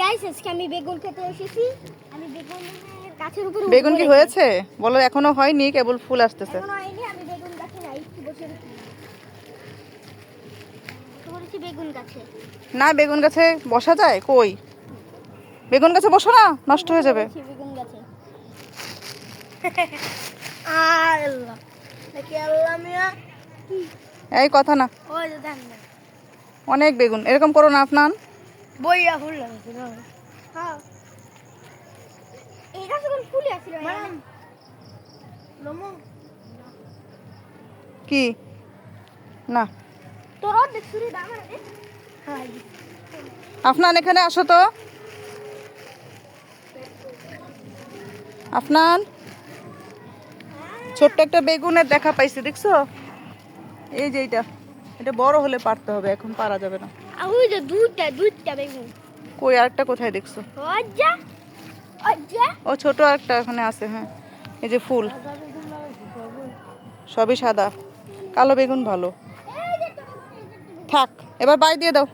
Guys আজকে আমি বেগুন খেতে এসেছি। আমি বেগুনের গাছের উপরে বেগুন কি হয়েছে বলো? এখনো হয়নি, কেবল ফুল আসতেছে। এখনো হয়নি। আমি বেগুন গাছে যাই একটু বসে বসেছি বেগুন গাছে। না, বেগুন গাছে বসা যায় কই? বেগুন গাছে বসো না, নষ্ট হয়ে যাবে। বেগুন গাছে আল্লাহ নাকি আল্লাহ মিয়া এই কথা না, ওই যে দেন না অনেক বেগুন। এরকম করো না আপনার। বইয়া ফুল লাগছে না। হ্যাঁ এই গাছে কোন ফুল আছিল ম্যাডাম লমো কি না, তোর অর্ধেক ছুরি দাম আছে। হ্যাঁ আপনার এখানে আসো তো। আপনার ছোট্ট একটা বেগুনের দেখা পাইছি, দেখছো? এই যে এটা বড় হলে পারতে হবে, এখন পারা যাবে না। ওই যে দুইটা বেগুন কই আরেকটা কোথায় দেখছো? ওজ্জা ওজ্জা ও ছোট আরেকটা এখানে আছে। হ্যাঁ, এই যে ফুল সবই সাদা, কালো বেগুন ভালো। থাক, এবার বাই দিয়ে দাও।